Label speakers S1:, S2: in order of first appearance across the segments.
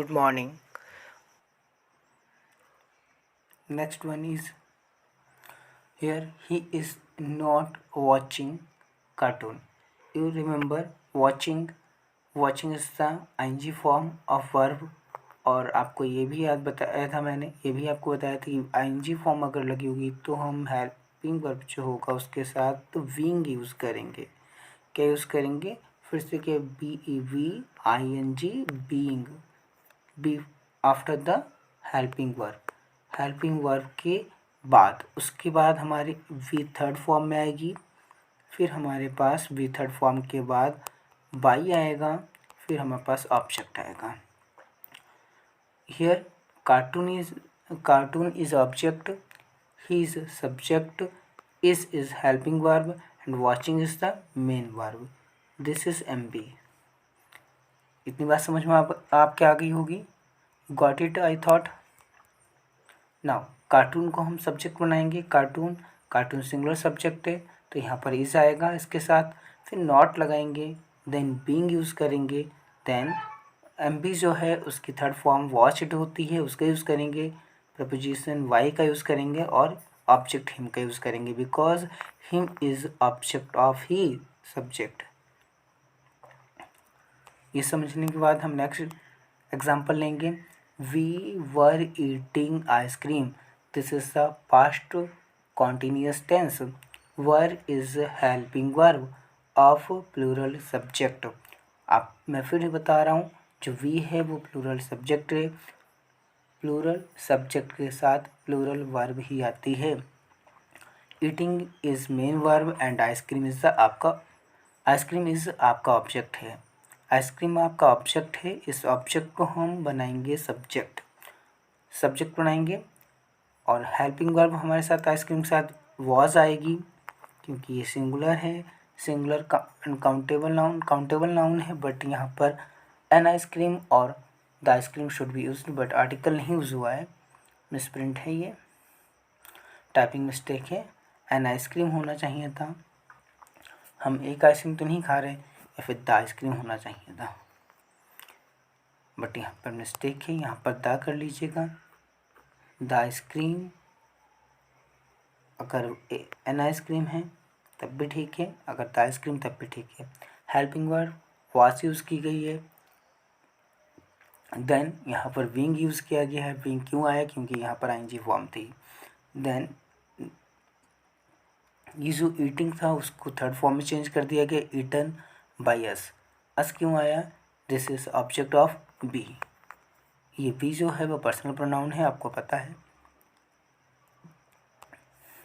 S1: Good morning. Next one is here he is not watching cartoon. You remember watching is the ing form of verb और आपको ये भी याद बताया था मैंने ये भी आपको बताया था कि ing फॉर्म अगर लगी होगी तो हम हेल्पिंग वर्ब जो होगा उसके साथ तो बीइंग यूज़ करेंगे। क्या यूज़ करेंगे? फिर से क्या BEVING being be after the helping verb के बाद उसके बाद हमारी वी थर्ड फॉर्म में आएगी। फिर हमारे पास वी थर्ड फॉर्म के बाद बाई आएगा। फिर हमारे पास ऑब्जेक्ट आएगा। Here cartoon is object, he is subject, is helping verb and watching is the main verb. This is MB। इतनी बात समझ में आपके आ गई होगी। Got it I thought. Now cartoon को हम सब्जेक्ट बनाएंगे। कार्टून सिंगुलर सब्जेक्ट है तो यहाँ पर इज आएगा इसके साथ। फिर नॉट लगाएंगे, देन बीइंग यूज़ करेंगे, देन MB जो है उसकी थर्ड फॉर्म वॉच्ड होती है उसका यूज़ करेंगे। प्रपोजिशन वाई का यूज़ करेंगे और ऑब्जेक्ट हिम का यूज़ करेंगे because him is object of the subject. ये समझने के बाद हम नेक्स्ट एग्जाम्पल लेंगे। We were eating ice cream. This is the past continuous tense. Were is helping verb of plural subject. आप मैं फिर बता रहा हूँ जो वी है वो प्लूरल सब्जेक्ट है। प्लूरल सब्जेक्ट के साथ प्लूरल वर्ब ही आती है। Eating is main verb and ice cream is आपका ऑब्जेक्ट है। आइसक्रीम आपका ऑब्जेक्ट है। इस ऑब्जेक्ट को हम बनाएंगे सब्जेक्ट बनाएंगे और हेल्पिंग वर्ब हमारे साथ आइसक्रीम के साथ वॉज आएगी क्योंकि ये सिंगुलर है। सिंगुलर काउंटेबल नाउन है बट यहाँ पर एन आइसक्रीम और the ice cream should be used but article नहीं यूज़ हुआ है। मिसप्रिंट है, ये टाइपिंग मिस्टेक है। एन आइसक्रीम होना चाहिए था। हम एक आइसक्रीम तो नहीं खा रहे या फिर द आइसक्रीम होना चाहिए था बट यहाँ पर मिस्टेक है। यहाँ पर द कर लीजिएगा। द आइसक्रीम अगर एन आइसक्रीम है तब भी ठीक है, अगर द आइसक्रीम तब भी ठीक है। हेल्पिंग वर्ब वाज यूज़ की गई है। देन यहाँ पर विंग यूज़ किया गया है। विंग क्यों आया? क्योंकि यहाँ पर ing फॉर्म थी। देन ये जो ईटिंग था उसको थर्ड फॉर्म में चेंज कर दिया गया, ईटन बाय अस क्यों आया? This is object of be. ये बी जो है वो पर्सनल प्रोनाउन है, आपको पता है।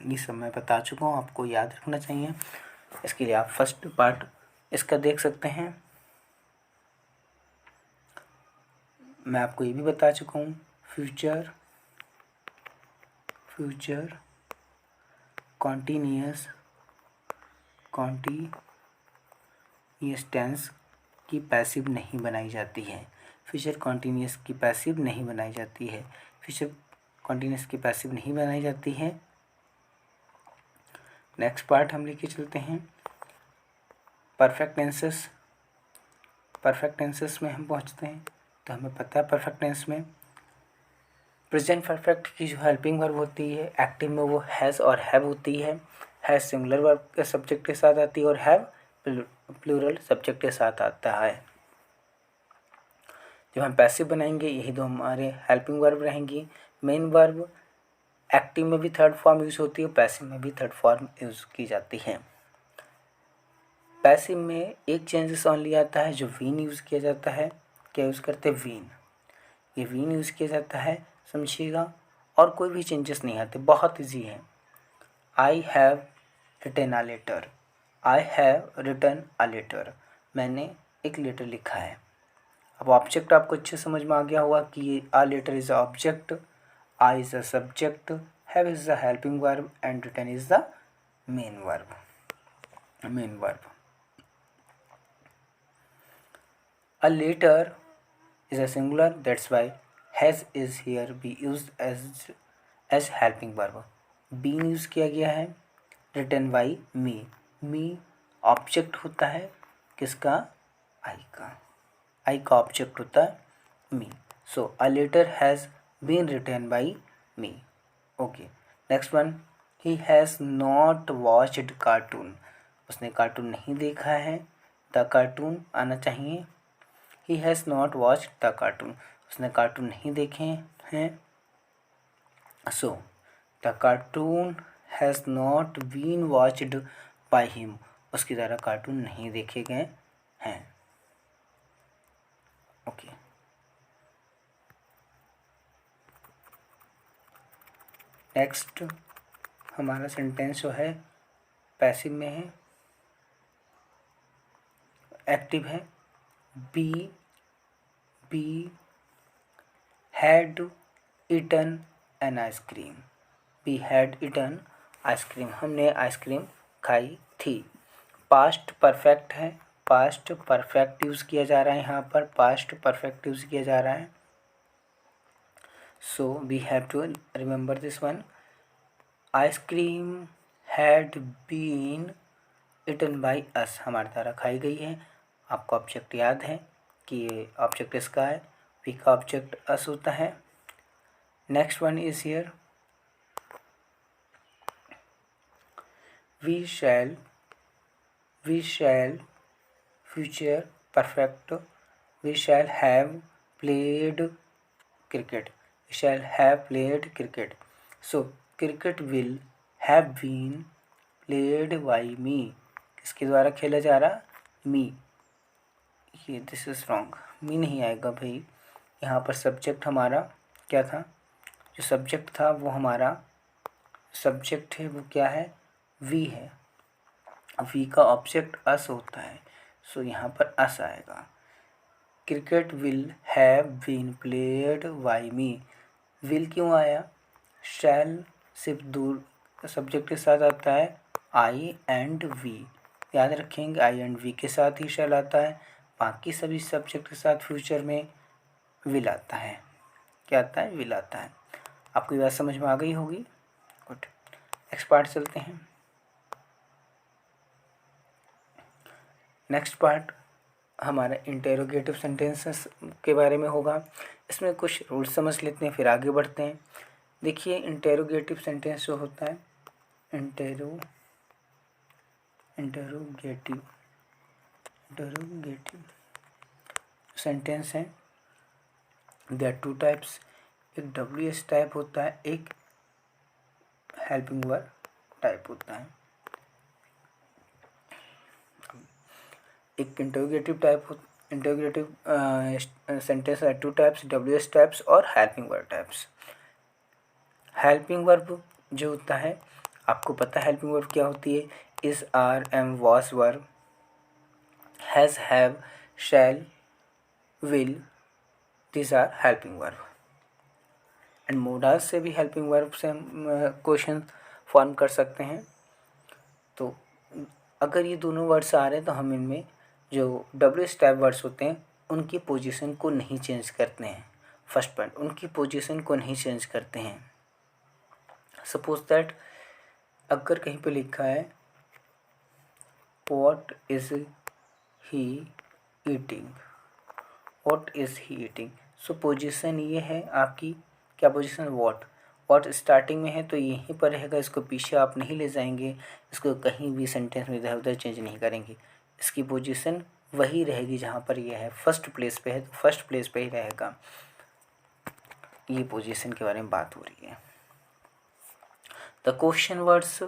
S1: ये सब मैं बता चुका हूँ, आपको याद रखना चाहिए। इसके लिए आप फर्स्ट पार्ट इसका देख सकते हैं। मैं आपको ये भी बता चुका हूँ फ्यूचर कॉन्टिन्यूअस टेंस की पैसिव नहीं बनाई जाती है। फ्यूचर कॉन्टिन्यूअस की पैसिव नहीं बनाई जाती है। फ्यूचर कॉन्टिन्यूअस की पैसिव नहीं बनाई जाती है। नेक्स्ट पार्ट हम लेके चलते हैं परफेक्ट टेंसेस में हम पहुंचते हैं। तो हमें पता है परफेक्ट टेंस में प्रेजेंट परफेक्ट की जो हेल्पिंग वर्ब होती है एक्टिव में वो हैज़ और हैव होती है। हैज़ सिंगुलर वर्ब के सब्जेक्ट के साथ आती है और हैव प्लूरल सब्जेक्ट के साथ आता है। जब हम पैसिव बनाएंगे यही दो हमारे हेल्पिंग वर्ब रहेंगी। मेन वर्ब एक्टिव में भी थर्ड फॉर्म यूज़ होती है, पैसिव में भी थर्ड फॉर्म यूज़ की जाती है। पैसिव में एक चेंजेस ओनली आता है जो वीन यूज़ किया जाता है। क्या यूज़ करते हैं? वीन। ये वीन यूज़ किया जाता है, समझिएगा। और कोई भी चेंजेस नहीं आते, बहुत ईजी है। I have written a letter. I have written a letter. मैंने एक लेटर लिखा है। अब ऑब्जेक्ट आपको अच्छे समझ में आ गया होगा कि ये a letter is a object, I is a subject, have is the helping verb and written is the main verb. A letter is a singular, that's why has is here be used as helping verb. Being use किया गया है। written by me. me object होता है किसका? आई का। आई का object होता है me. So a letter has been written by me. Okay, next one. He has not watched cartoon. उसने कार्टून नहीं देखा है. द कार्टून आना चाहिए. He has not watched the cartoon. उसने कार्टून नहीं देखे हैं. So the cartoon has not been watched by him. उसके द्वारा कार्टून नहीं देखे गए हैं. ओके. नेक्स्ट हमारा सेंटेंस जो है पैसिव में है, एक्टिव है. We had eaten an ice cream. We had eaten ice cream. हमने आइसक्रीम खाई थी. पास्ट परफेक्ट है. पास्ट परफेक्ट यूज़ किया जा रहा है यहाँ पर. पास्ट परफेक्ट यूज़ किया जा रहा है. So we have to remember this one. Ice cream had been eaten by us. हमारे द्वारा खाई गई है. आपको ऑब्जेक्ट याद है कि ये ऑब्जेक्ट इसका है. वी का ऑब्जेक्ट अस होता है. Next one is here. We shall future perfect. We shall have played cricket. We shall have played cricket. So cricket will have been played by me. किसके द्वारा खेला जा रहा? मी. ये दिस इज रॉन्ग. मी नहीं आएगा भाई. यहाँ पर सब्जेक्ट हमारा क्या था? जो सब्जेक्ट था वो हमारा सब्जेक्ट है वो क्या है? वी है. वी का ऑब्जेक्ट अस होता है. सो यहाँ पर अस आएगा. Cricket will have been played by me. Will क्यों आया? शैल सिर्फ दूर सब्जेक्ट के साथ आता है. आई एंड वी याद रखेंगे. आई एंड वी के साथ ही शैल आता है. बाकी सभी सब्जेक्ट के साथ फ्यूचर में विल आता है. क्या आता है? विल आता है. आपको ये बात समझ में आ गई होगी. गुड. नेक्स्ट पार्ट चलते हैं. नेक्स्ट पार्ट हमारा इंटेरोगेटिव सेंटेंसेस के बारे में होगा. इसमें कुछ रूल्स समझ लेते हैं फिर आगे बढ़ते हैं. देखिए इंटेरोगेटिव सेंटेंस जो होता है इंटेरोगेटिव सेंटेंस है. There are two types. एक WH टाइप होता है, एक हेल्पिंग वर्ब टाइप होता है. एक इंटेरोगेटिव सेंटेंस है. टू टाइप्स, WH टाइप्स और helping verb types. Helping verb जो होता है आपको पता है हेल्पिंग वर्ब क्या होती है. Is, are, am, was, verb, has, have, shall, will. This are helping verb. And modals से भी हेल्पिंग वर्ब से हम क्वेश्चन फॉर्म कर सकते हैं. तो अगर ये दोनों वर्ड्स आ रहे हैं तो हम इनमें जो WH टाइप वर्ड्स होते हैं उनकी पोजीशन को नहीं चेंज करते हैं. फर्स्ट पॉइंट, उनकी पोजीशन को नहीं चेंज करते हैं. सपोज दैट अगर कहीं पे लिखा है what is he eating. What is he eating. So position ये है आपकी. क्या पोजीशन? व्हाट स्टार्टिंग में है तो यहीं पर रहेगा. इसको पीछे आप नहीं ले जाएंगे. इसको कहीं भी सेंटेंस में इधर उधर चेंज नहीं करेंगे. इसकी पोजीशन वही रहेगी जहाँ पर यह है. फर्स्ट प्लेस पे है तो फर्स्ट प्लेस पे ही रहेगा. ये पोजीशन के बारे में बात हो रही है. The question words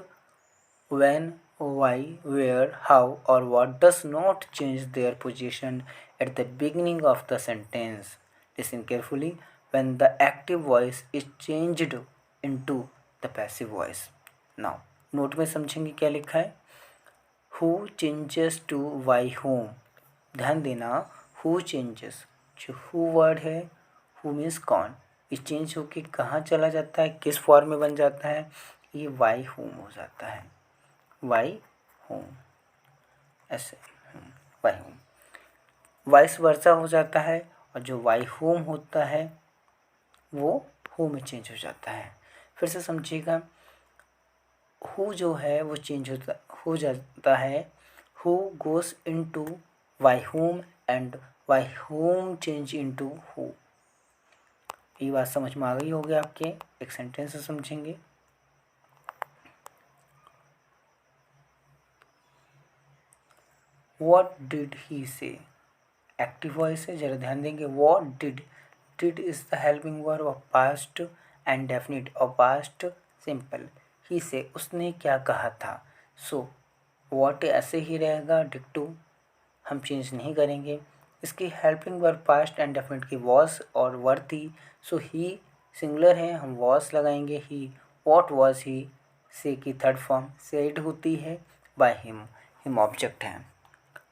S1: when, why, where, how or what does not change their position at the beginning of the sentence. Listen carefully. When the active voice is changed into the passive voice. Now note में समझेंगे क्या लिखा है. Who changes to why whom. ध्यान देना. Who changes, जो who word है, who means कौन, ये चेंज होके कहाँ चला जाता है, किस फॉर्म में बन जाता है. ये why whom हो जाता है. Whom. ऐसे वाई होम वाइस वर्सा हो जाता है. और जो वाई होम होता है वो हु में चेंज हो जाता है. फिर से समझिएगा. हु जो है वो चेंज हो जाता है. Who goes into whom and whom change into who. ये बात समझ में आ गई होगी आपके। एक सेंटेंस से समझेंगे। व्हाट डिड ही से, एक्टिव वॉइस है, जरा ध्यान देंगे। What did, did is the helping verb of past and definite और पास्ट सिंपल। ही से, उसने क्या कहा था। सो व्हाट ऐसे ही रहेगा डिक्टो, हम चेंज नहीं करेंगे। इसकी helping verb past and definite की वॉज और वर थी। सो ही सिंगुलर है, हम वॉज लगाएंगे। ही, व्हाट वॉज ही से की थर्ड फॉर्म सेड होती है बाय हिम ऑब्जेक्ट है।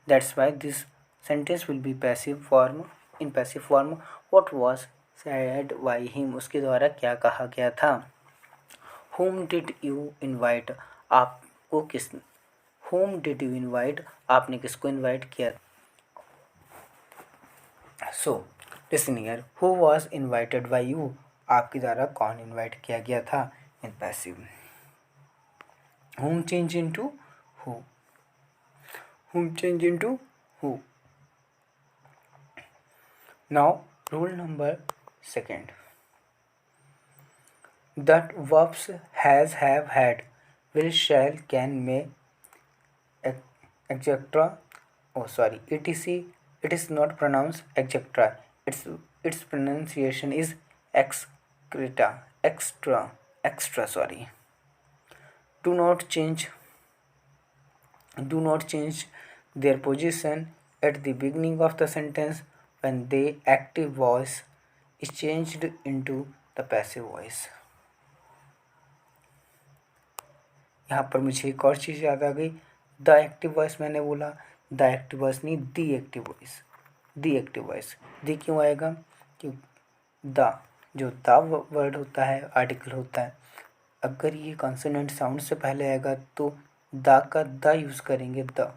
S1: That's why this sentence will be passive form. In passive form what was said by him, उसके द्वारा क्या कहा गया था। whom डिड यू इनवाइट, आपको किस, whom डिड यू इनवाइट, आपने किसको इनवाइट किया। So listen here, who was invited by you, आपके द्वारा कौन इन्वाइट किया गया था। In passive whom change into who, whom change into who। Now rule number second, that verbs has, have, had, will, shall, can, may, etc. Oh sorry, etc. It is not pronounced etc. Its pronunciation is excreta, extra sorry. Do not change, do not change their position at the beginning of the sentence when the active voice is changed into the passive voice। यहाँ पर मुझे एक और चीज़ याद आ गई। The active voice मैंने बोला, the active voice नहीं, the active voice. The active voice, the क्यों आएगा, क्यों द, जो द वर्ड होता है आर्टिकल होता है, अगर ये कॉन्सोनेंट साउंड से पहले आएगा तो द का द यूज़ करेंगे द।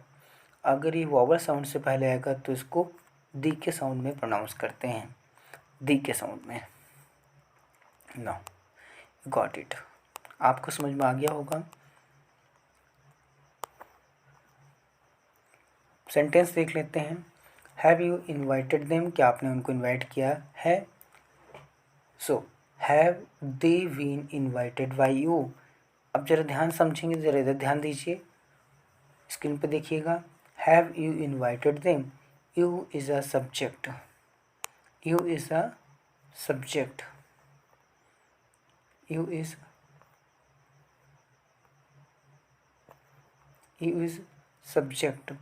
S1: अगर ये वॉवल साउंड से पहले आएगा तो इसको दी के साउंड में प्रोनाउंस करते हैं, दी के साउंड में। नो गॉट इट, आपको समझ में आ गया होगा। सेंटेंस देख लेते हैं। हैव यू इन्वाइटेड देम, क्या आपने उनको इन्वाइट किया है। So have they been invited by you. अब जरा ध्यान समझेंगे, जरा इधर ध्यान दीजिए, स्क्रीन पे देखिएगा। Have you invited them, you is a subject, you is a subject, you is subject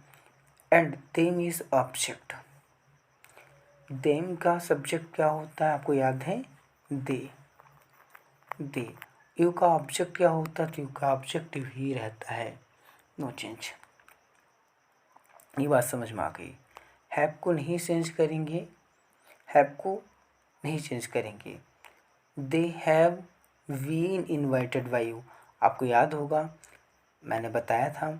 S1: and them is object. Them का सब्जेक्ट क्या होता है आपको याद है, दे, दे। यू का ऑब्जेक्ट क्या होता है, तो यू का ऑब्जेक्टिव ही रहता है, नो चेंज। ये बात समझ में आ गई। हैव को नहीं चेंज करेंगे, हैव को नहीं चेंज करेंगे। They have been invited by you, आपको याद होगा मैंने बताया था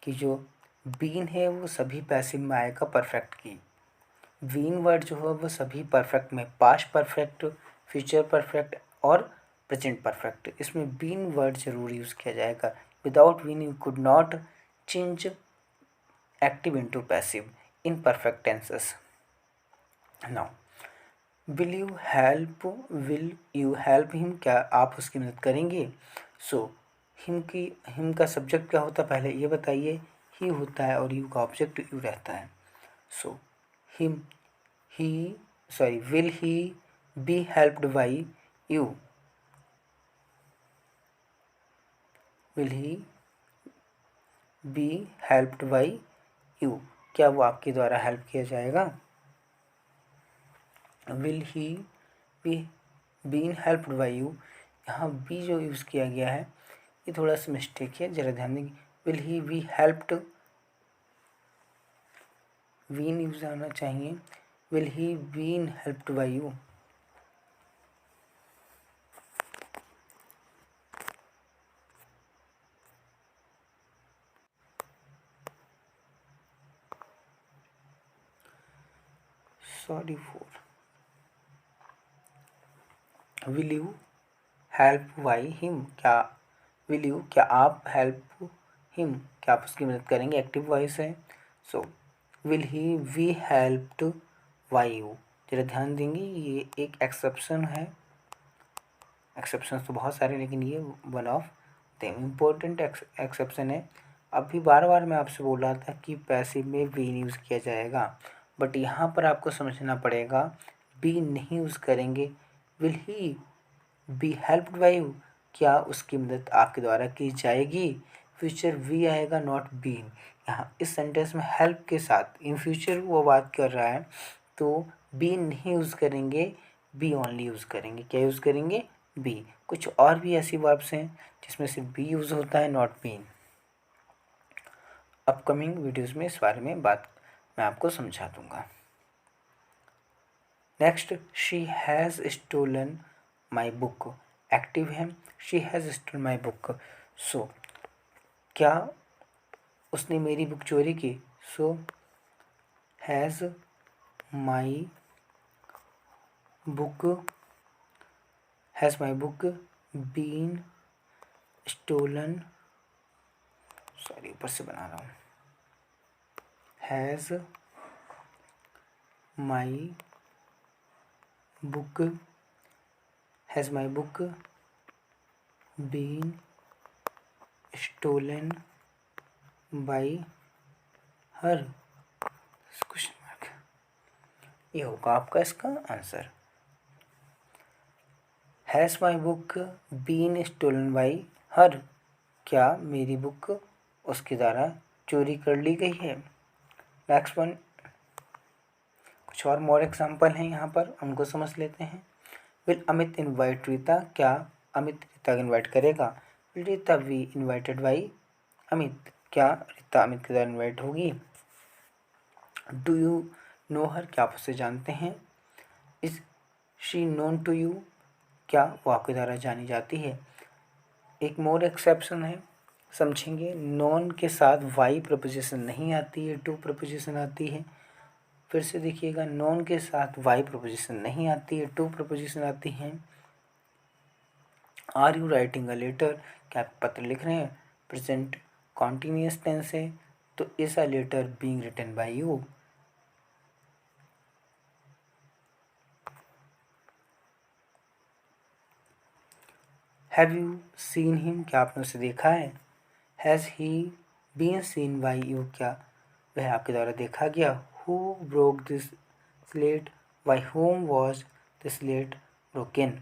S1: कि जो बीन है वो सभी पैसिव में आएगा परफेक्ट की। बीन वर्ड जो है वो सभी परफेक्ट में, पास्ट परफेक्ट, फ्यूचर परफेक्ट और प्रेजेंट परफेक्ट, इसमें बीन वर्ड जरूर यूज़ किया जाएगा। Without been you could not change active into passive in perfect tenses. Now will you help him, क्या आप उसकी मदद करेंगे। सो हिम का सब्जेक्ट क्या होता है पहले ये बताइए, ही होता है और यू का ऑब्जेक्ट यू रहता है। So him, he sorry will he be helped by you, will he be helped by you, क्या वो आपके द्वारा हेल्प किया जाएगा। Will he be been helped by you, यहाँ बी जो यूज़ किया गया है ये थोड़ा सा मिस्टेक है, ज़रा ध्यान देंगे। Will he be helped, been use आना चाहिए, will he been helped by you. Sorry for, will you help by him, क्या विल यू, क्या आप हेल्प हिम, क्या आप उसकी मदद करेंगे, एक्टिव वॉइस है। So will he be helped by you, ज़रा ध्यान देंगे, ये एक एक्सेप्शन है, एक्सेप्शन तो बहुत सारे लेकिन ये one of the important exception है। अभी बार बार मैं आपसे बोल रहा था कि पैसिव में बीन यूज़ किया जाएगा, बट यहाँ पर आपको समझना पड़ेगा बीन नहीं यूज़ करेंगे, will he be helped bye you, क्या उसकी मदद आपके द्वारा की जाएगी। फ्यूचर वी आएगा, नॉट बीन। यहाँ इस सेंटेंस में हेल्प के साथ इन फ्यूचर वो बात कर रहा है, तो बीन नहीं यूज़ करेंगे, बी ओनली यूज़ करेंगे। क्या यूज़ करेंगे? बी। कुछ और भी ऐसी वर्ब्स हैं जिसमें सिर्फ बी यूज़ होता है, नॉट बीन। अपकमिंग वीडियोज़ में इस बारे में बात मैं आपको समझा दूंगा। Next, she has stolen my book. Active है, she has stolen my book. So क्या उसने मेरी बुक चोरी की। So has my book, has my book been stolen, sorry ऊपर से बना रहा हूँ, has my book, has my book been stolen by her, question mark. ये होगा आपका इसका answer. Has my book been stolen by her, क्या मेरी बुक उसके द्वारा चोरी कर ली गई है। नेक्स्ट वन, कुछ और मोर एग्जाम्पल हैं यहाँ पर, उनको समझ लेते हैं। विल अमित इनवाइट रीता, क्या अमित रीता को इनवाइट करेगा। Will Rita be invited by Amit, क्या रीता अमित के द्वारा इनवाइट होगी। डू यू नो हर, क्या आप उसे जानते हैं। Is she known to you, क्या वो आपके द्वारा जानी जाती है। एक मोर एक्सेप्शन है, समझेंगे। नॉन के साथ वाई प्रपोजिशन नहीं आती है, टू प्रपोजिशन आती है। फिर से देखिएगा, नॉन के साथ वाई प्रपोजिशन नहीं आती है, टू प्रपोजिशन आती हैं। Are you writing a letter, क्या आप पत्र लिख रहे हैं। प्रेजेंट कॉन्टिन्यूस टेंस है, तो is a letter being written by you. Have you seen him, क्या आपने उसे देखा है। Has he been seen by you, क्या वह आपके द्वारा देखा गया। Who broke this slate, by whom was the slate broken.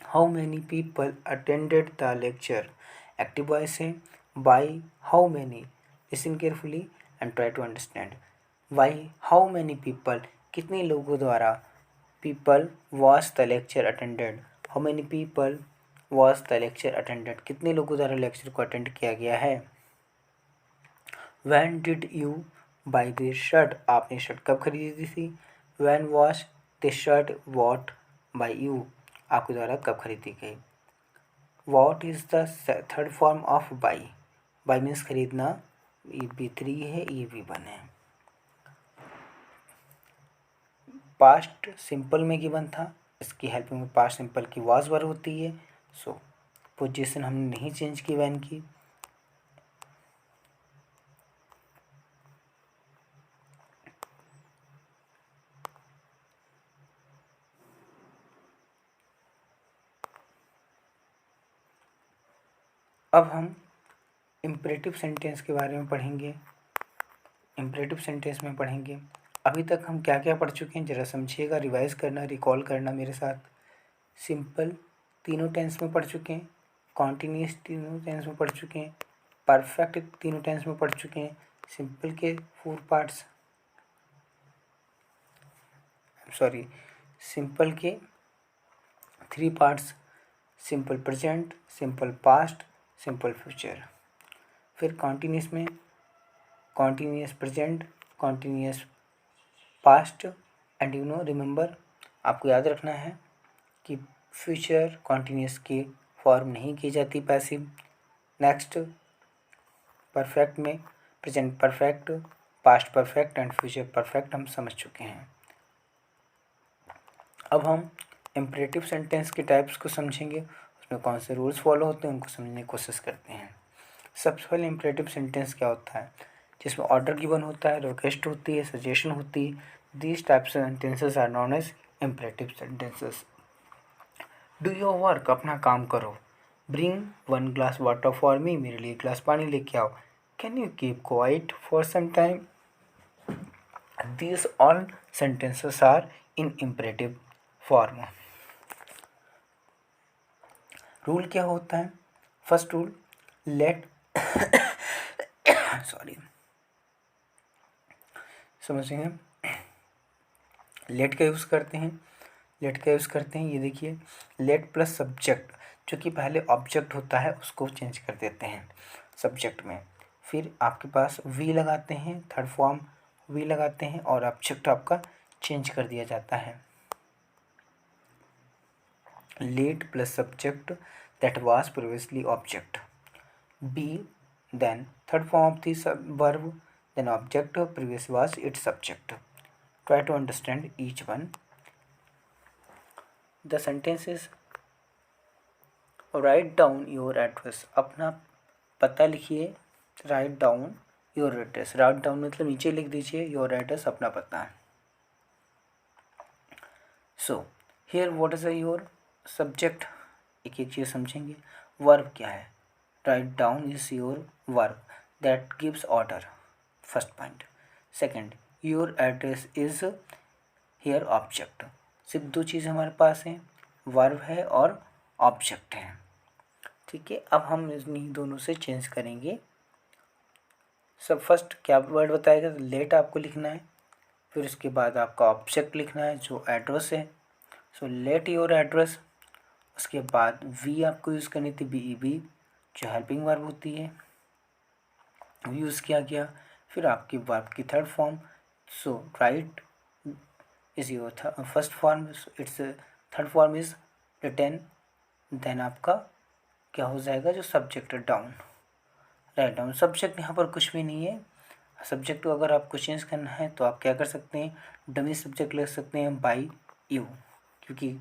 S1: How many people attended the lecture. Active voice है, by how many, listen carefully and try to understand. By how many people, कितने लोगों द्वारा। People was the lecture attended, how many people was the lecture attended, कितने लोगों द्वारा lecture को attend किया गया है। When did you by this shirt, आपने शर्ट कब खरीदी थी। When was this shirt what by you, आपके द्वारा कब खरीदी गई। What is the third form of by, by means खरीदना, ये B3 है, ये B1 है। पास्ट सिंपल में गिवन था, इसकी हेल्पिंग में पास्ट सिंपल की वाज वर्ब होती है। सो पोजीशन हमने नहीं चेंज की वैन की। अब हम इम्परेटिव सेंटेंस के बारे में पढ़ेंगे। इम्परेटिव सेंटेंस में पढ़ेंगे, अभी तक हम क्या क्या पढ़ चुके हैं ज़रा समझिएगा, रिवाइज करना, रिकॉल करना मेरे साथ। सिंपल तीनों टेंस में पढ़ चुके हैं, कॉन्टिन्यूस तीनों टेंस में पढ़ चुके हैं, परफेक्ट तीनों टेंस में पढ़ चुके हैं। सिंपल के 4 पार्ट्स, सॉरी सिंपल के 3 parts, simple present, simple past, simple future. फिर कॉन्टिन्यूस में continuous present, continuous past and remember, आपको याद रखना है कि फ्यूचर कॉन्टिन्यूस की फॉर्म नहीं की जाती पैसिव। नेक्स्ट, परफेक्ट में present perfect, past perfect and future perfect हम समझ चुके हैं। अब हम इम्परेटिव सेंटेंस के टाइप्स को समझेंगे, उसमें कौन से रूल्स फॉलो होते हैं उनको समझने की कोशिश करते हैं। सबसे पहले इम्परेटिव सेंटेंस क्या होता है, जिसमें ऑर्डर गिवन होता है, रिक्वेस्ट होती है, सजेशन होती है. These types of sentences are known as imperative sentences. Do your work, अपना काम करो. Bring 1 glass water for me, मेरे लिए 1 ग्लास पानी लेके आओ. Can you keep quiet for some time. These all sentences are in imperative form. Rule क्या होता है. फर्स्ट रूल, लेट सॉरी समझेंगे. लेट का यूज़ करते हैं. ये देखिए, लेट प्लस सब्जेक्ट, जो कि पहले ऑब्जेक्ट होता है उसको चेंज कर देते हैं सब्जेक्ट में. फिर आपके पास वी लगाते हैं, थर्ड फॉर्म वी लगाते हैं और ऑब्जेक्ट आपका चेंज कर दिया जाता है. Let plus subject that was previously object. Be then third form of the verb, then object, previous was its subject. Try to understand each one. The sentences. Write down your address, अपना पता लिखिए. Write down your address, write down मतलब नीचे लिख दीजिए, your address अपना पता है. So here what is your subject. एक एक चीज़ समझेंगे. वर्ब क्या है. Write down is your verb that gives order, first point. Second, your address is here object. सिर्फ दो चीज़ हमारे पास हैं, वर्ब है और ऑब्जेक्ट है. ठीक है, अब हम इन्हीं दोनों से चेंज करेंगे. सब फर्स्ट क्या वर्ड बताएगा, लेट आपको लिखना है. फिर उसके बाद आपका ऑब्जेक्ट लिखना है जो एड्रेस है. सो लेट योर एड्रेस. उसके बाद वी आपको यूज़ करनी थी, बी जो हेल्पिंग वर्ब होती है, यूज़ किया गया. फिर आपकी वर्ब की third form. So write is your first form, its third form is written. Then आपका क्या हो जाएगा, जो सब्जेक्ट है डाउन, राइट डाउन. सब्जेक्ट यहाँ पर कुछ भी नहीं है. सब्जेक्ट को अगर आपको चेंज करना है तो आप क्या कर सकते हैं, डमी सब्जेक्ट ले सकते हैं बाई यू, क्योंकि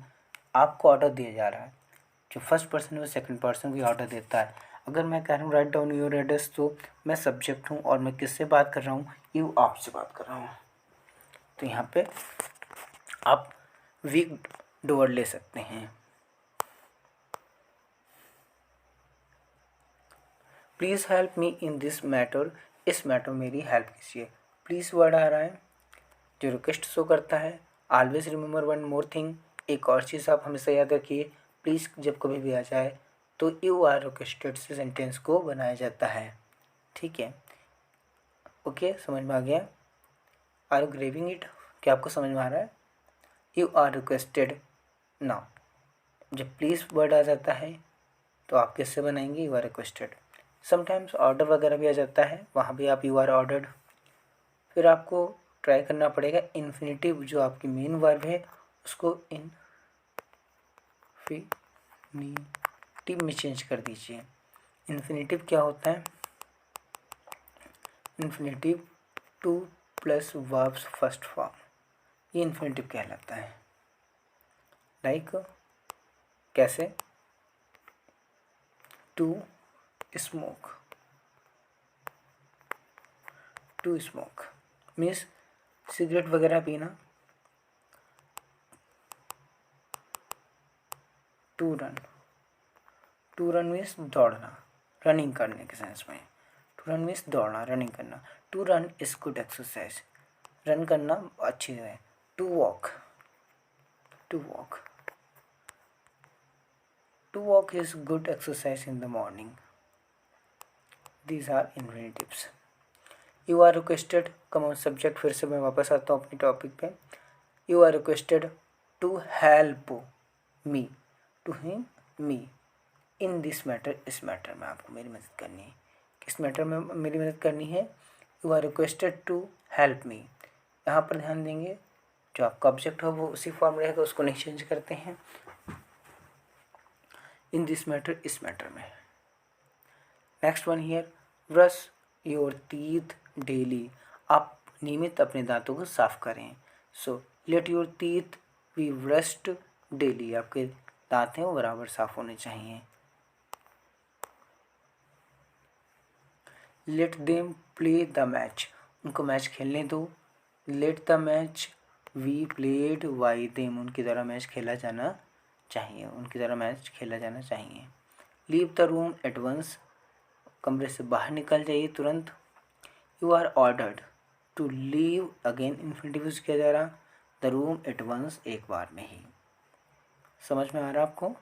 S1: आपको ऑर्डर दिया जा रहा है. जो फर्स्ट पर्सन है वो सेकंड पर्सन को ऑर्डर देता है. अगर मैं कह रहा हूँ राइट डाउन योर एड्रेस, तो मैं सब्जेक्ट हूँ और मैं किससे बात कर रहा हूँ, यू, आपसे बात कर रहा हूँ. तो यहाँ पे आप वीक डोअर ले सकते हैं. Please help me in this matter, इस मैटर में मेरी हेल्प कीजिए. प्लीज़ वर्ड आ रहा है जो रिक्वेस्ट शो करता है. Always remember one more thing, एक और चीज़ आप हमेशा याद रखिए, प्लीज़ जब कभी भी आ जाए तो यू आर रिक्वेस्टेड से सेंटेंस को बनाया जाता है. ठीक है, ओके, समझ में आ गया. आर यू ग्रेविंग इट, क्या आपको समझ में आ रहा है. You are requested. नाउ जब प्लीज़ वर्ड आ जाता है तो आप किससे बनाएंगे, you are requested. Sometimes order वगैरह भी आ जाता है, वहाँ भी आप यू आर ऑर्डर्ड. फिर आपको ट्राई करना पड़ेगा इन्फिनिटिव, जो आपकी मेन वर्ब है उसको इन्फिनिटिव में चेंज कर दीजिए. इन्फिनिटिव क्या होता है, infinitive to plus verb's first form, ये इन्फिनिटिव कहलाता है. लाइक कैसे, to smoke. To smoke means cigarette वगैरह पीना. To run, to run means दौड़ना, रनिंग करने के सेंस में. टू रन मीन्स दौड़ना, रनिंग करना. To run is good exercise, run करना अच्छी है. To walk, to walk, to walk is good exercise in the morning. These are infinitives. You are requested, come on subject. फिर से मैं वापस आता हूँ अपनी टॉपिक पे. You are requested to help me, to him me in this matter, इस matter में आपको मेरी मदद करनी है. किस मैटर में मेरी मदद करनी है, you are requested to help me. यहाँ पर ध्यान देंगे जो आपका ऑब्जेक्ट हो वो उसी फॉर्म रहेगा, उसको नहीं चेंज करते हैं. इन दिस मैटर, इस मैटर में. Next one here, brush your teeth daily, आप नियमित अपने दांतों को साफ करें. So let your teeth be brushed daily, आपके दांत हैं वो बराबर साफ होने चाहिए. Let them play the match, उनको मैच खेलने दो। Let the match we played by them, उनकी तरह मैच खेला जाना चाहिए, उनकी तरह मैच खेला जाना चाहिए। Leave the room at once, कमरे से बाहर निकल जाइए तुरंत। You are ordered to leave, again infinitive use किया जा रहा। द रूम एट वंस, एक बार में ही। समझ में आ रहा है आपको?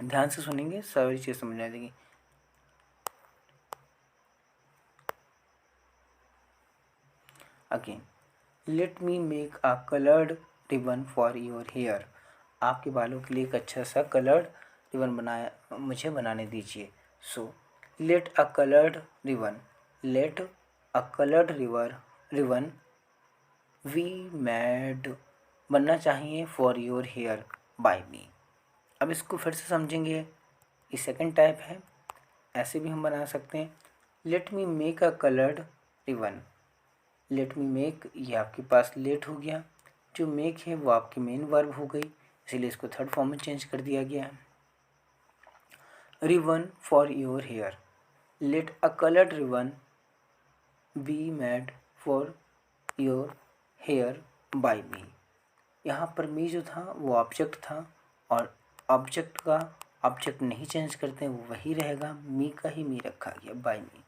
S1: ध्यान से सुनेंगे, सारी चीज़ समझ आ जाएगी। Again, let me make a coloured ribbon for your hair, आपके बालों के लिए एक अच्छा सा कलर्ड रिबन मुझे बनाने दीजिए। So let a coloured ribbon, let a coloured ribbon we made, बनना चाहिए for your hair by me. अब इसको फिर से समझेंगे, ये सेकंड टाइप है, ऐसे भी हम बना सकते हैं। Late me make a coloured ribbon, late me make, ये आपके पास लेट हो गया, जो मेक है वो आपकी मेन वर्ब हो गई, इसीलिए इसको थर्ड फॉर्म में चेंज कर दिया गया है। Ribbon for your hair, let a coloured ribbon be made for your hair by me. यहाँ पर मी जो था वो ऑब्जेक्ट था, और ऑब्जेक्ट का ऑब्जेक्ट नहीं चेंज करते हैं, वो वही रहेगा, मी का ही मी रखा गया, बाय मी।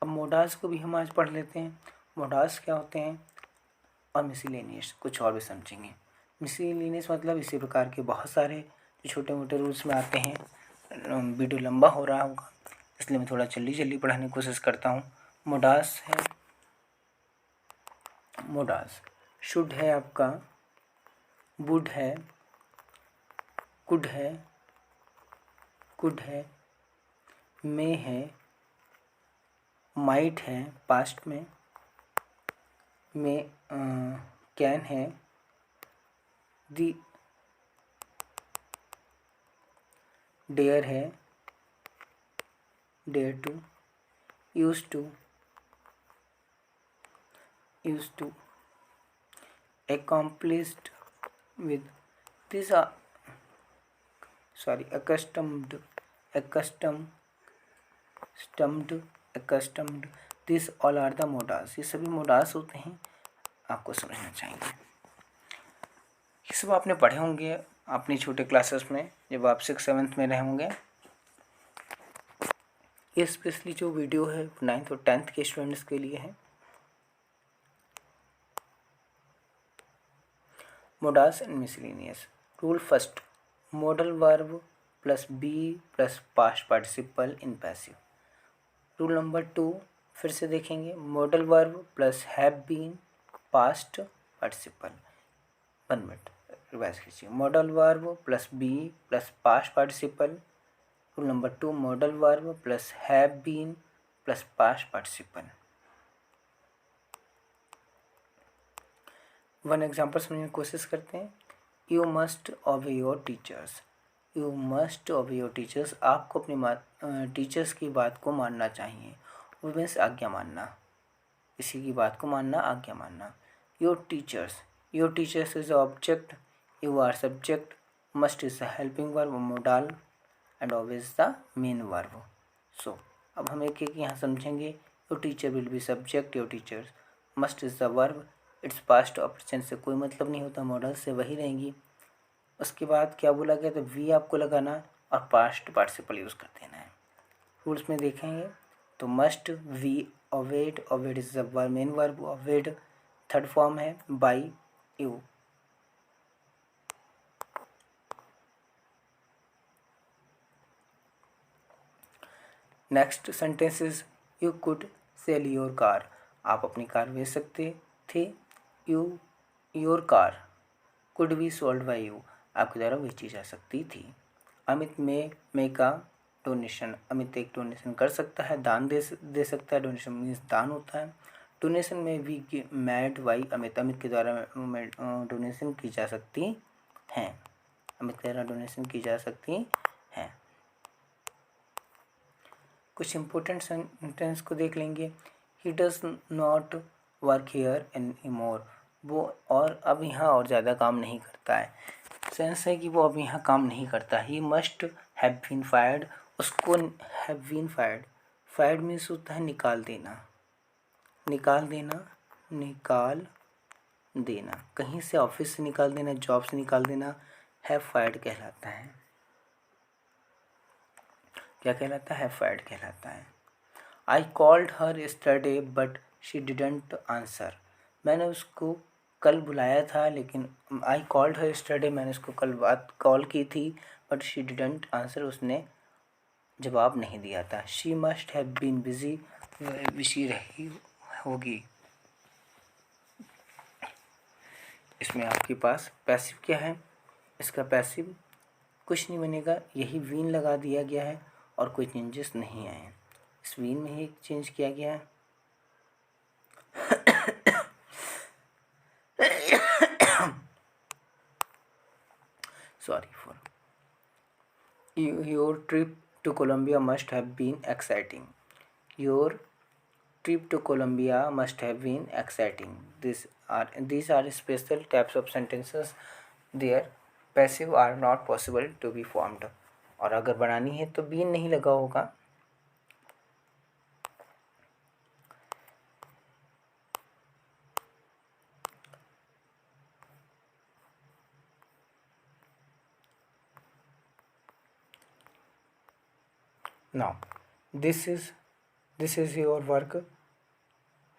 S1: अब मोडास को भी हम आज पढ़ लेते हैं। मोडास क्या होते हैं और मिसलेनियस कुछ और भी समझेंगे। मिसलेनियस मतलब इसी प्रकार के बहुत सारे जो छोटे मोटे रूल्स में आते हैं। वीडियो लंबा हो रहा होगा, इसलिए मैं थोड़ा जल्दी जल्दी पढ़ाने की कोशिश करता हूँ। मोडास है, मोडास शुड है आपका, वुड है, कुड है, कुड है, मे है, माइट है पास्ट में कैन है, दी डेयर है, dare to, use to, accomplished with, these are accustomed, these all are the modas, ये सभी मोडास होते हैं, आपको समझना चाहिए। ये सब आपने पढ़े होंगे अपनी छोटे क्लासेस में, जब आप 6th-7th में रहे होंगे। ये स्पेशली जो वीडियो है 9th और 10th के स्टूडेंट्स के लिए है। Modals and miscellaneous rule first, modal verb plus be plus past participle in passive. Rule number 2 फिर से देखेंगे, modal verb plus have been past participle. 1 minute revise कीजिए, modal verb plus be plus past participle. Rule number 2, modal verb plus have been plus past participle. 1 example समझने की कोशिश करते हैं। You must obey your teachers, you must obey your teachers, आपको अपने teachers की बात को मानना चाहिए। वो मीन्स आज्ञा मानना, किसी की बात को मानना, आज्ञा मानना। Your teachers is object, you are subject, must is the helping verb, modal, and obey is the main verb. So अब हम एक एक यहाँ समझेंगे। Your teacher will be subject, your teachers, must is the verb, it's past और present से कोई मतलब नहीं होता, मॉडल से वही रहेंगी। उसके बाद क्या बोला गया, तो वी आपको लगाना और पास्ट पार्टिसिपल यूज़ कर देना है। रूल्स में देखेंगे तो must, we, obeyed, obeyed is the main verb, obeyed third form है, by, you. Next sentence is you could sell your car, आप अपनी कार बेच सकते थे। Your car could be sold by you, आपके द्वारा बेची जा सकती थी। अमित में का डोनेशन, अमित एक डोनेशन कर सकता है, दान दे सकता है। डोनेशन मीन्स दान होता है। डोनेशन में we made by Amit, Amit के द्वारा डोनेशन की जा सकती हैं, अमित के द्वारा डोनेशन की जा सकती हैं। कुछ इम्पोर्टेंट सेंटेंस को देख लेंगे। He does not work here any more, वो और अब यहाँ और ज़्यादा काम नहीं करता है। सेंस है कि वो अब यहाँ काम नहीं करता। He must have been fired, उसको have been fired, fired means होता है निकाल देना, निकाल देना, निकाल देना, कहीं से ऑफिस से निकाल देना, जॉब से निकाल देना, हैव फायर्ड कहलाता है। क्या कहलाता है? हैव फायर्ड कहलाता है। I called her yesterday but she didn't answer, मैंने उसको कल बुलाया था लेकिन आई कॉल्ड हर यस्टरडे, मैंने उसको कल बात कॉल की थी, बट शी डिडंट आंसर, उसने जवाब नहीं दिया था। She must have been busy, busy रही होगी। इसमें आपके पास पैसिव क्या है? इसका पैसिव कुछ नहीं बनेगा, यही वीन लगा दिया गया है और कोई चेंजेस नहीं आए हैं। इस वीन में ही चेंज किया गया है। Sorry for your trip to Colombia must have been exciting, your trip to Colombia must have been exciting. These are special types of sentences. Their passive are not possible to be formed. और अगर बनानी है तो been नहीं लगा होगा। Now this is your work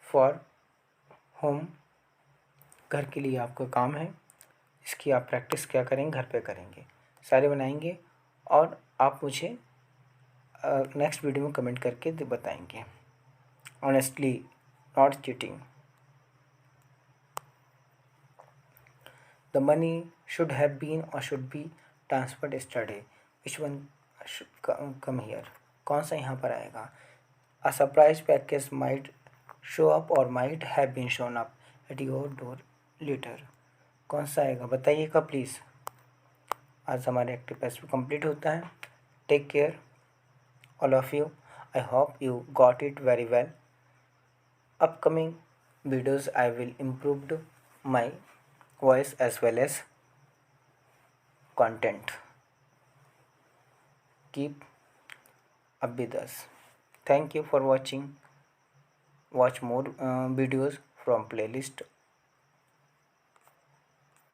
S1: for home, घर के लिए आपका काम है। इसकी आप प्रैक्टिस क्या करेंगे? घर पे करेंगे, सारे बनाएंगे और आप मुझे नेक्स्ट वीडियो में कमेंट करके बताएंगे। Honestly, not cheating. The money should have been or should be transferred yesterday. Which one should come here? कौन सा यहाँ पर आएगा? A surprise package might show up or might have been shown up at your door later. कौन सा आएगा बताइएगा please. आज हमारे एक्टिव पैसिव कंप्लीट होता है। Take care all of you. I hope you got it very well. Upcoming videos I will improve my voice as well as content. Keep up with us. Thank you for watching. Watch more videos from playlist